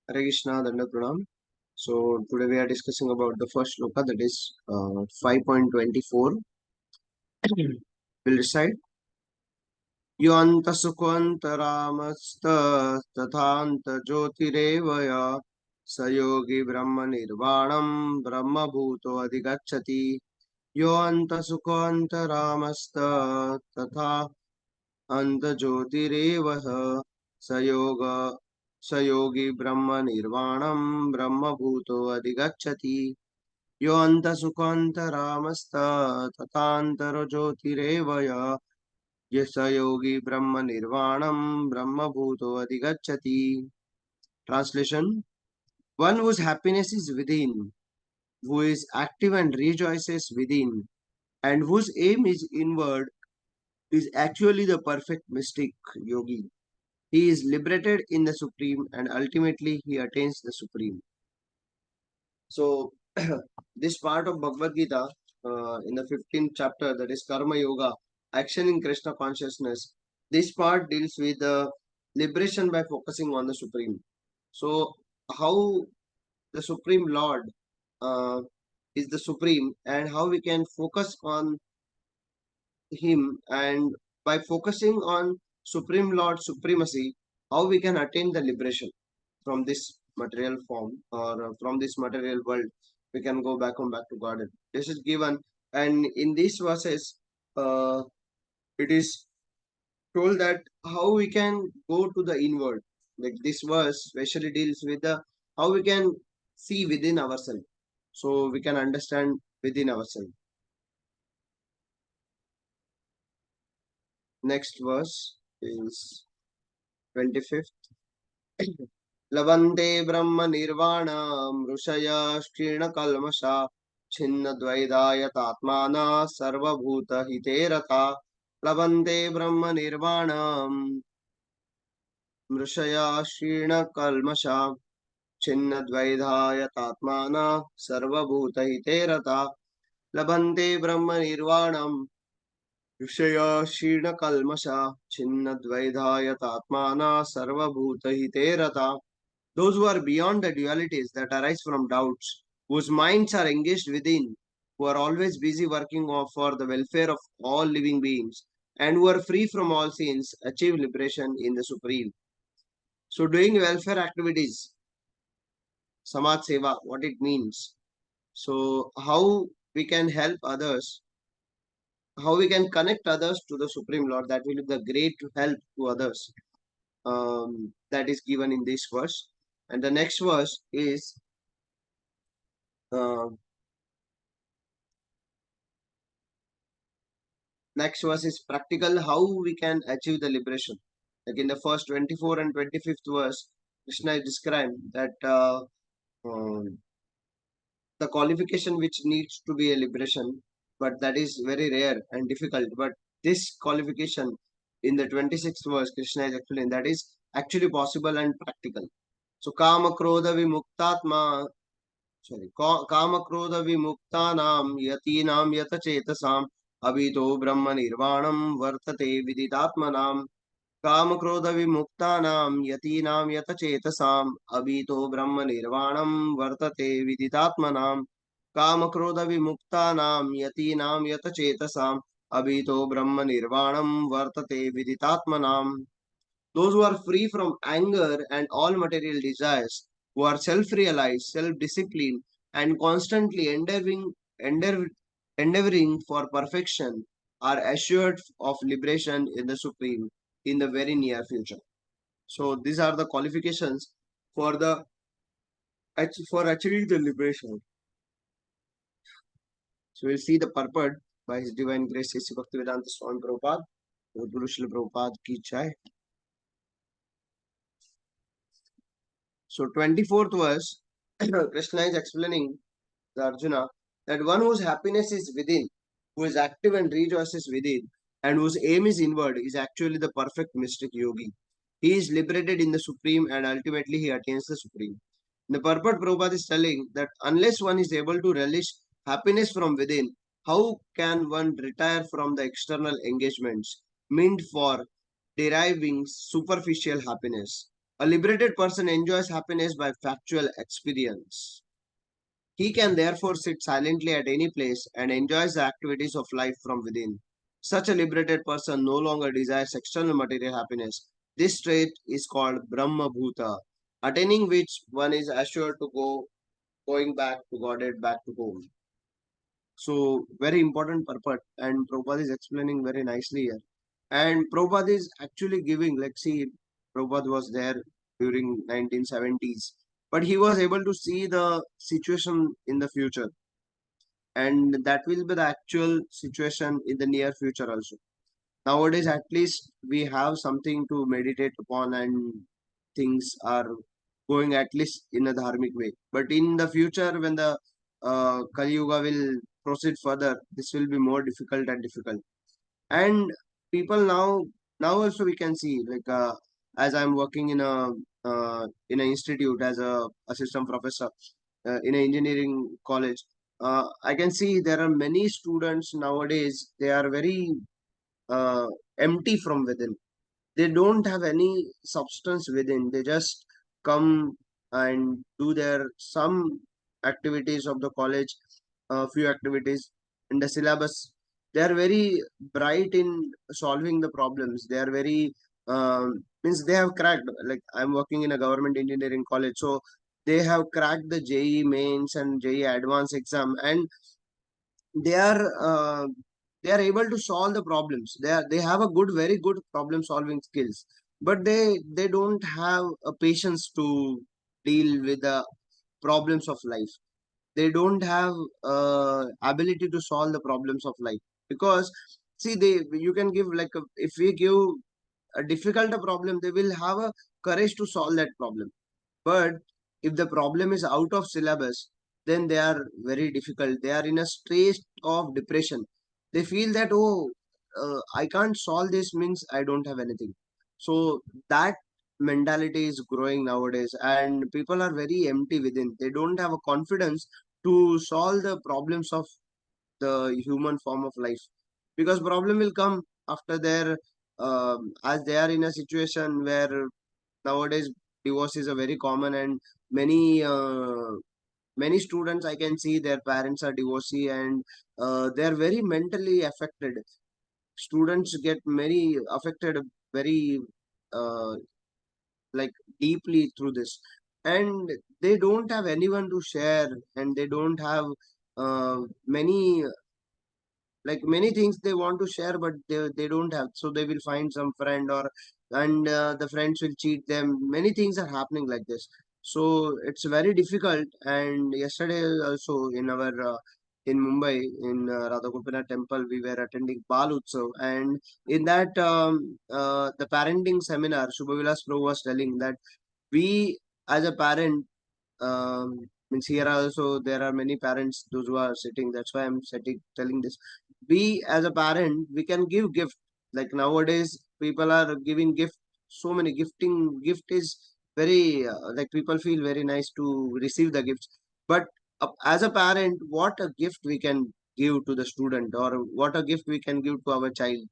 Hare Krishna, Danda Pranam. So today we are discussing about the first shloka, that is 5.24. We'll recite. Yanta sukhvanta ramasta tathanta jyotirevaya sayogi brahma nirvanam brahma bhuto adhigacchati. Yoanta sukhvanta ramasta tatha anta jyotirevaya sayogi brahma nirvanam brahma bhuto adhigacchati. Yo अन्तसुखान्तरामस्तथान्तरो ज्योतिरेवय yes योगी ब्रह्म निर्वाणम ब्रह्म भूतो अधिगच्छति. Translation: One whose happiness is within, who is active and rejoices within, and whose aim is inward, is actually the perfect mystic yogi. He is liberated in the Supreme and ultimately he attains the Supreme. So, this part of Bhagavad-gītā, in the 15th chapter, that is Karma Yoga, action in Krishna consciousness, this part deals with the liberation by focusing on the Supreme. So, how the Supreme Lord uh, is the Supreme, and how we can focus on Him, and by focusing on Supreme Lord supremacy, how we can attain the liberation from this material form, or from this material world. We can go back to God. This is given, and in these verses, uh, it is told that how we can go to the inward. Like this verse especially deals with the how we can see within ourselves, so we can understand within ourselves. Next verse is 25th. लभन्ते ब्रह्म निर्वाण ऋषय क्षीणकल्मषा छिन्नद्वैधायतात्माना सर्वभूतहिते रता. लभन्ते ब्रह्म निर्वाण ऋषय क्षीणकल्मषा छिन्नद्वैधायतात्माना सर्वभूतहिते रता. लभन्ते ब्रह्म निर्वाणम् ऋषया क्षीणकल्मषा छिन्नद्वैधायतात्माना सर्वभूतहिते रता. Those who are beyond the dualities that arise from doubts, whose minds are engaged within, who are always busy working for the welfare of all living beings, and who are free from all sins, achieve liberation in the Supreme. So, doing welfare activities, Samaj Seva, what it means. So, how we can help others, how we can connect others to the Supreme Lord, that will be the great help to others. That is given in this verse. And the next verse is uh, practical, how we can achieve the liberation. Like in the first 24 and 25th verse, Krishna is described that the qualification which needs to be a liberation, but that is very rare and difficult. But this qualification in the 26th verse, Krishna is explaining that is actually possible and practical. So, Kama Krodha Vimuktatma, Kama Krodha Vimuktanam Yatinam Yata Chetasam Abhito Brahma Nirvanam Vartate Viditatmanam. काम क्रोध विमुक्तानां यतीनां यतचेतसाम् अभीतो ब्रह्म निर्वाणं वर्तते विदितात्मनां. काम क्रोध विमुक्तानां यतीनां यतचेतसाम् अभीतो ब्रह्म निर्वाणं वर्तते विदितात्मनां. Those who are free from anger and all material desires, who are self-realized, self-disciplined, and constantly endeavoring for perfection, are assured of liberation in the Supreme in the very near future. So these are the qualifications for the for achieving the liberation. So we'll see the purport by His Divine Grace, Sri Bhaktivedanta Swami Prabhupada. Guru Srila Prabhupada ki jai. So 24th verse, Krishna is explaining to Arjuna that one whose happiness is within, who is active and rejoices within, and whose aim is inward, is actually the perfect mystic yogi. He is liberated in the Supreme and ultimately he attains the Supreme. The purport Prabhupada is telling that unless one is able to relish happiness from within, how can one retire from the external engagements meant for deriving superficial happiness? A liberated person enjoys happiness by factual experience. He can therefore sit silently at any place and enjoys the activities of life from within. Such a liberated person no longer desires external material happiness. This trait is called Brahma Bhuta, attaining which one is assured to going back to Godhead, back to home. So very important purport, and Prabhupada is explaining very nicely here. And Prabhupada is actually giving, like, see, Prabhupada was there during 1970s, but he was able to see the situation in the future, and that will be the actual situation in the near future also. Nowadays, at least we have something to meditate upon, and things are going at least in a dharmic way. But in the future, when the Kali Yuga will proceed further, this will be more difficult and difficult. And people now also we can see, like, as I'm working in an institute as a assistant professor in an engineering college. I can see there are many students nowadays. They are very uh, empty from within. They don't have any substance within. They just come and do their some activities of the college, a few activities in the syllabus. They are very bright in solving the problems. They are very means they have cracked. Like, I'm working in a government engineering college, so they have cracked the JE mains and JE advanced exam, and they are uh, they are able to solve the problems. They have a good, very good problem solving skills, but they don't have a patience to deal with the problems of life. They don't have ability to solve the problems of life, because see, they you can give, like, if we give a difficult a problem, they will have a courage to solve that problem. But if the problem is out of syllabus, then they are very difficult. They are in a state of depression. They feel that, oh, I can't solve this, means I don't have anything. So that mentality is growing nowadays, and people are very empty within. They don't have a confidence to solve the problems of the human form of life, because problem will come after their as they are in a situation where nowadays divorce is a very common, and many students I can see their parents are divorcee, and they are very mentally affected. Students get very affected, very uh, like deeply through this, and they don't have anyone to share, and they don't have many, like, many things they want to share, but they don't have, so they will find some friend, or and the friends will cheat them. Many things are happening like this, so it's very difficult. And yesterday also in our in Mumbai, in Radhagopinath temple, we were attending Bal Utsav, and in that the parenting seminar, Shubhavilas Prabhu was telling that we as a parent, means here also there are many parents those who are sitting, that's why I'm sitting telling this. We as a parent, we can give gift. Like, nowadays people are giving gift, so many gifting. Gift is very like, people feel very nice to receive the gifts. But as a parent, what a gift we can give to the student, or what a gift we can give to our child,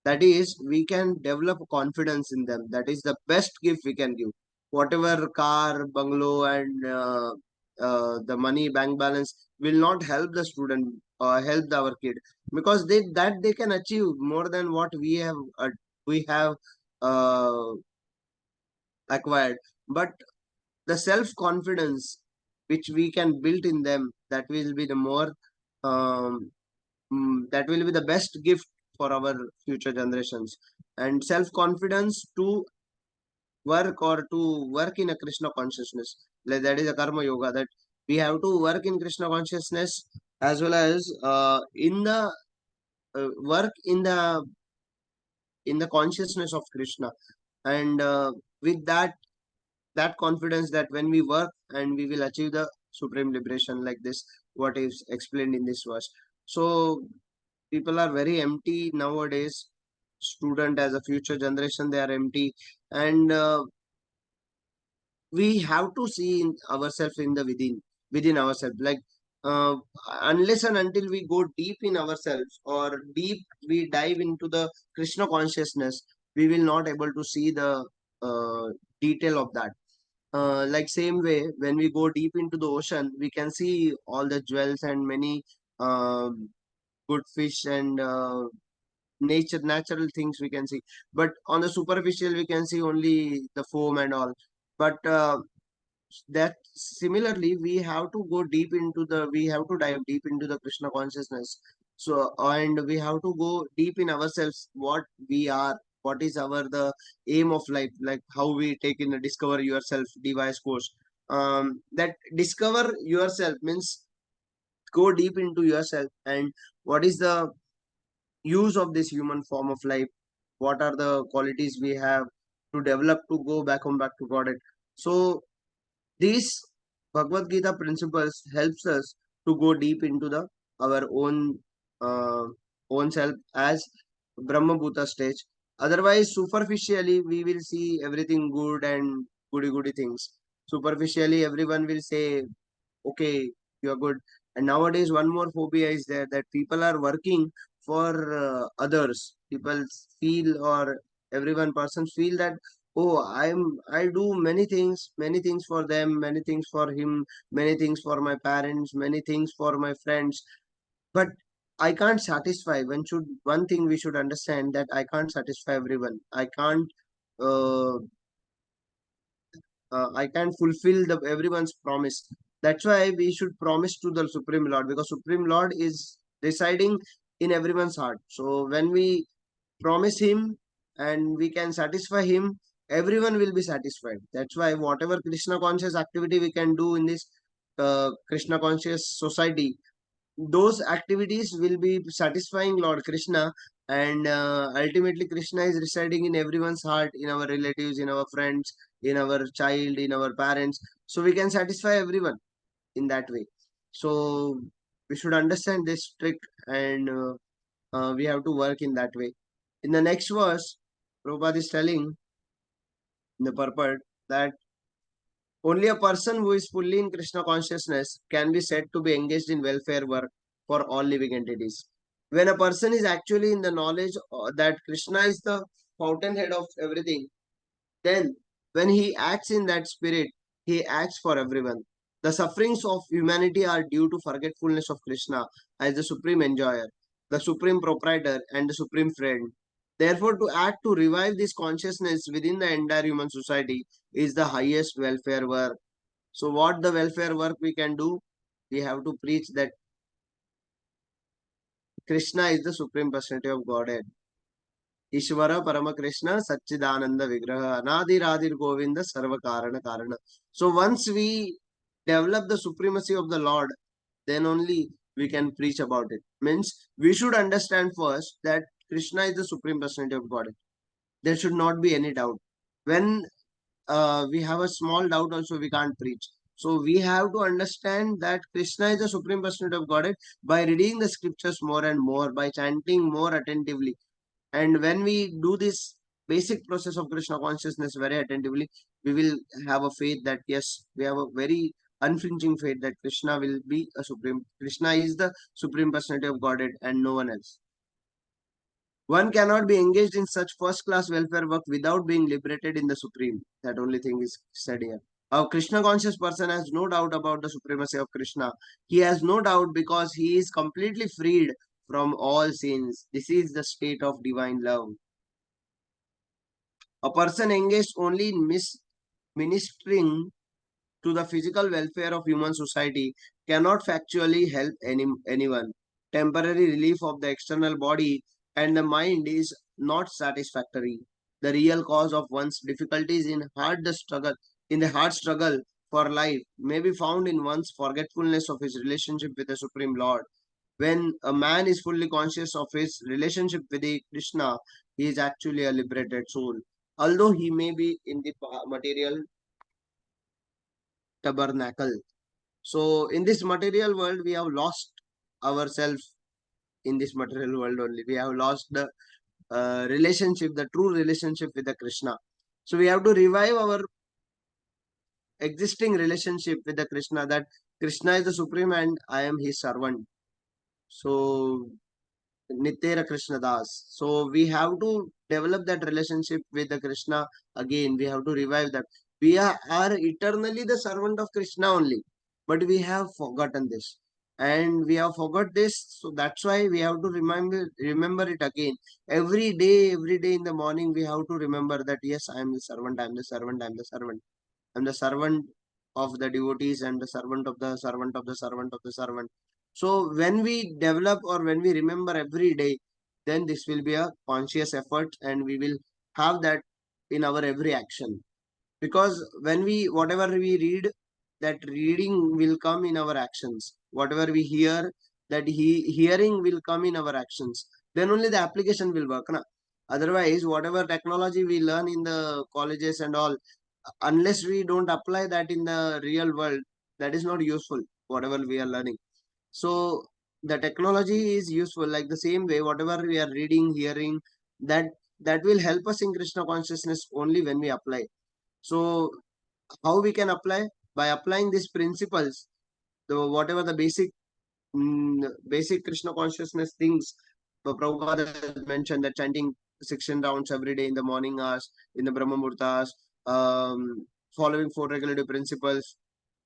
that is, we can develop confidence in them. That is the best gift we can give. Whatever car, bungalow, and the money, bank balance will not help the student or help our kid, because they can achieve more than what we have uh, acquired. But the self confidence which we can build in them, that will be the more um, that will be the best gift for our future generations. And self confidence to work in a Krishna consciousness, like, that is a karma yoga, that we have to work in Krishna consciousness, as well as in the work in the consciousness of Krishna. And with that confidence, that when we work, and we will achieve the supreme liberation, like this, what is explained in this verse. So people are very empty nowadays. Student as a future generation, they are empty. And we have to see in ourselves, in the within ourselves, like, uh, unless and until we go deep in ourselves, or deep we dive into the Krishna consciousness, we will not able to see the detail of that. Like same way, when we go deep into the ocean, we can see all the jewels and many good fish and natural things we can see. But on the superficial, we can see only the foam and all. But that similarly, we have to dive deep into the Krishna consciousness. So, and we have to go deep in ourselves, what we are, what is our the aim of life, like how we take in the discover yourself device course. That discover yourself means go deep into yourself, and what is the use of this human form of life, what are the qualities we have to develop to go back to Godhead. So these Bhagavad-gītā principles helps us to go deep into the our uh, own self as Brahma Bhuta stage. Otherwise, superficially we will see everything good and goody goody things. Superficially, everyone will say, "Okay, you are good." And nowadays, one more phobia is there, that people are working for others. People feel, or everyone persons feel that, oh, I do many things for them, many things for him, many things for my parents, many things for my friends, but I can't satisfy. One thing we should understand, that I can't satisfy everyone. Uh, I can't fulfill the everyone's promise. That's why we should promise to the Supreme Lord, because Supreme Lord is residing in everyone's heart. So when we promise him and we can satisfy him, everyone will be satisfied. That's why whatever Krishna conscious activity we can do in this Krishna conscious society, those activities will be satisfying Lord Krishna, and ultimately Krishna is residing in everyone's heart, in our relatives, in our friends, in our child, in our parents. So we can satisfy everyone in that way. So we should understand this trick, and we have to work in that way. In the next verse, Prabhupada is telling in the purport that only a person who is fully in Krishna consciousness can be said to be engaged in welfare work for all living entities. When a person is actually in the knowledge that Krishna is the fountainhead of everything, then when he acts in that spirit, he acts for everyone. The sufferings of humanity are due to forgetfulness of Krishna as the supreme enjoyer, the supreme proprietor, and the supreme friend. Therefore, to act to revive this consciousness within the entire human society is the highest welfare work. So, what the welfare work we can do? We have to preach that Krishna is the supreme personality of Godhead. Ishvara Parama Krishna Satchidananda Vigraha Anadi Radhir Govinda Sarva Karana Karana. So once we develop the supremacy of the Lord, then only we can preach about it. Means we should understand first that Krishna is the supreme personality of God. There should not be any doubt. When we have a small doubt also, we can't preach. So we have to understand that Krishna is the supreme personality of Godhead by reading the scriptures more and more, by chanting more attentively. And when we do this basic process of Krishna consciousness very attentively, we will have a faith that yes, we have a very unflinching faith that Krishna will be a supreme. Krishna is the supreme personality of Godhead and no one else. One cannot be engaged in such first class welfare work without being liberated in the supreme. That only thing is said here. A Krishna conscious person has no doubt about the supremacy of Krishna. He has no doubt because he is completely freed from all sins. This is the state of divine love. A person engaged only in ministering to the physical welfare of human society cannot factually help anyone. Temporary relief of the external body and the mind is not satisfactory. The real cause of one's difficulties in the hard struggle for life may be found in one's forgetfulness of his relationship with the Supreme Lord. When a man is fully conscious of his relationship with the Krishna, he is actually a liberated soul. Although he may be in the material tabernacle. So in this material world, we have lost ourselves in this material world only. We have lost the relationship, the true relationship with the Krishna. So we have to revive our existing relationship with the Krishna, that Krishna is the supreme and I am his servant. So Nitera Krishna Das. So we have to develop that relationship with the Krishna again. We have to revive that. We are eternally the servant of Krishna only, but we have forgotten this. And we have forgot this, so that's why we have to remember it again. Every day in the morning, we have to remember that yes, I am the servant, I am the servant, I am the servant. I'm the servant of the devotees and the servant of the servant of the servant of the servant. So when we develop or when we remember every day, then this will be a conscious effort and we will have that in our every action. Because when we, whatever we read, that reading will come in our actions. Whatever we hear, that hearing will come in our actions. Then only the application will work. Na? Otherwise, whatever technology we learn in the colleges and all, unless we don't apply that in the real world, that is not useful, whatever we are learning. So the technology is useful like the same way, whatever we are reading, hearing, that that will help us in Krishna consciousness only when we apply. So how we can apply? By applying these principles, the whatever the basic Krishna consciousness things. Prabhupada has mentioned that chanting 16 rounds every day in the morning hours, in the Brahma Murtas, following four regulative principles,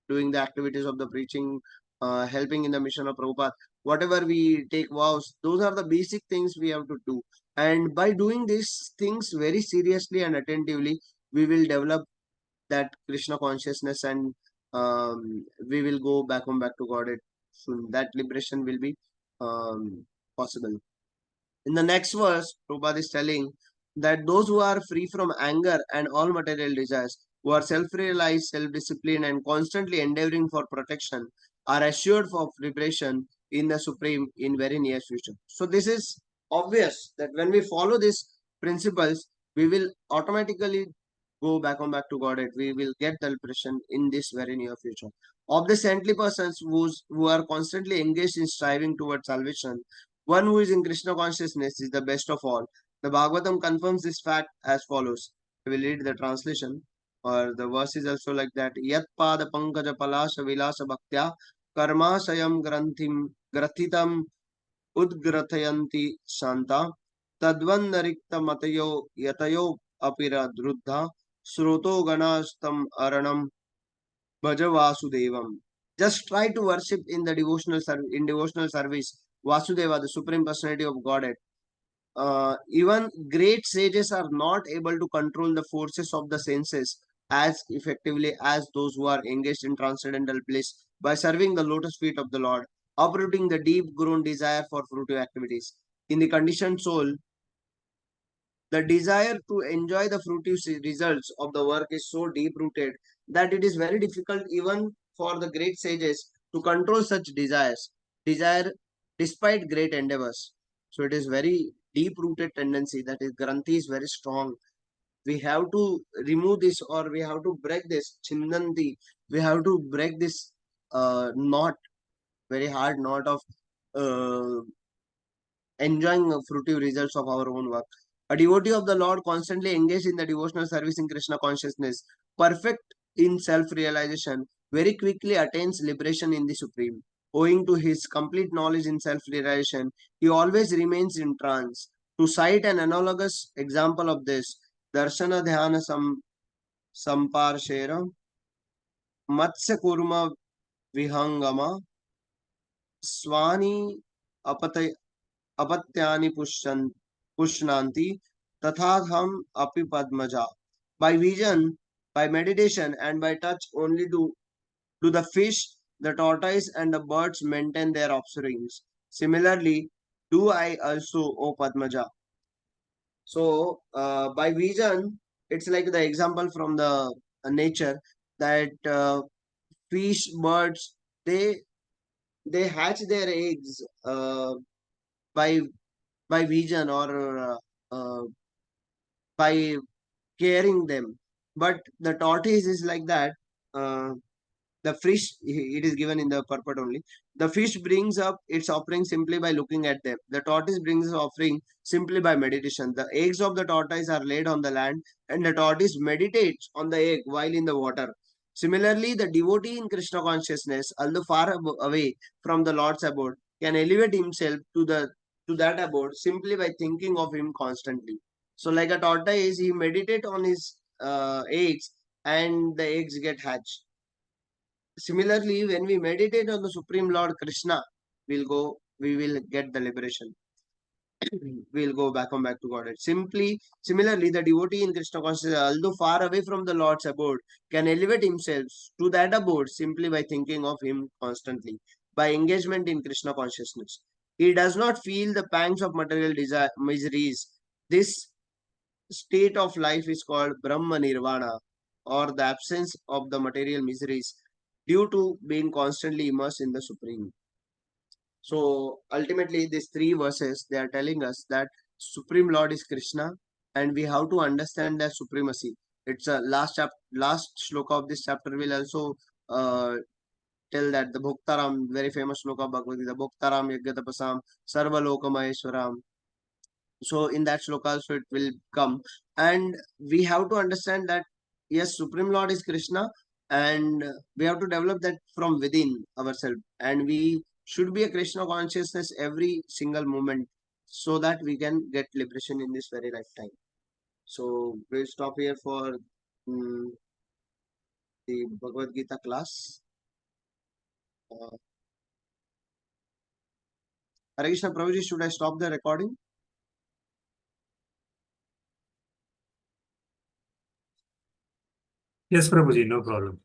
doing the activities of the preaching, helping in the mission of Prabhupada. Whatever we take vows, those are the basic things we have to do. And by doing these things very seriously and attentively, we will develop that Krishna consciousness and we will go back to Godhead soon. That liberation will be possible. In the next verse, Prabhupada is telling that those who are free from anger and all material desires, who are self-realized, self-disciplined, and constantly endeavoring for protection, are assured of liberation in the Supreme in very near future. So this is obvious that when we follow these principles, we will automatically go back to Godhead. We will get the liberation in this very near future. Of the saintly persons who are constantly engaged in striving towards salvation, one who is in Krishna consciousness is the best of all. The Bhagavatam confirms this fact as follows. I will read the translation, or the verse is also like that. Yat pada pankaja palasha vilasa bhaktya karma sayam grathitam udgrathayanti shanta tadvandarikta matayo yatayo apira druddha sroto ganastam aranam bhaja vasudevam. Just try to worship in the devotional service Vasudeva, the Supreme Personality of Godhead. Even great sages are not able to control the forces of the senses as effectively as those who are engaged in transcendental bliss by serving the lotus feet of the Lord, uprooting the deep grown desire for fruitive activities. In the conditioned soul, the desire to enjoy the fruitive results of the work is so deep rooted that it is very difficult even for the great sages to control such desire despite great endeavors. So it is very deep rooted tendency, that is Granthi is very strong. We have to remove this, or we have to break this Chindanti. We have to break this knot, very hard knot of uh, enjoying the fruitive results of our own work. A devotee of the Lord constantly engaged in the devotional service in Krishna consciousness, perfect in self-realization, very quickly attains liberation in the Supreme. Owing to his complete knowledge in self-realization, he always remains in trance. To cite an analogous example of this, Darshana Dhyana Samparshera, Matsya Kurma Vihangama, Swani Apataya अपत्यानि पुष्णान्ति तथाहम api padmaja. By vision, by meditation, and by touch only do the fish, the tortoise, and the birds maintain their offsprings. Similarly, do I also, O Padmaja. So, by vision, it's like the example from the nature that fish, birds, they they hatch their eggs by vision or by caring them. But the tortoise is like that. Uh, the fish, it is given in the purport only. The fish brings up its offering simply by looking at them. The tortoise brings its offering simply by meditation. The eggs of the tortoise are laid on the land, and the tortoise meditates on the egg while in the water. Similarly, the devotee in Krishna consciousness, although far away from the Lord's abode, can elevate himself to the to that abode simply by thinking of him constantly. So like a tortoise, he meditate on his eggs and the eggs get hatched. Similarly, when we meditate on the Supreme Lord Krishna, we will get the liberation. We'll go back to Godhead. Similarly, the devotee in Krishna consciousness, although far away from the Lord's abode, can elevate himself to that abode simply by thinking of him constantly, by engagement in Krishna consciousness. He does not feel the pangs of material desire, miseries. This state of life is called Brahma Nirvana, or the absence of the material miseries due to being constantly immersed in the Supreme. So ultimately, these three verses they are telling us that Supreme Lord is Krishna, and we have to understand their supremacy. It's a last shloka of this chapter will also tell that the Bhoktaram, very famous shloka of Bhagavad-gītā, Bhoktaram Yajnatapasam Sarvaloka Maheshwaram. So in that shloka also it will come, and we have to understand that yes, Supreme Lord is Krishna, and we have to develop that from within ourselves, and we should be a Krishna consciousness every single moment, so that we can get liberation in this very lifetime. So we'll stop here for the Bhagavad Gita class. Hare Krishna, Prabhuji, should I stop the recording? Yes, Prabhuji, no problem.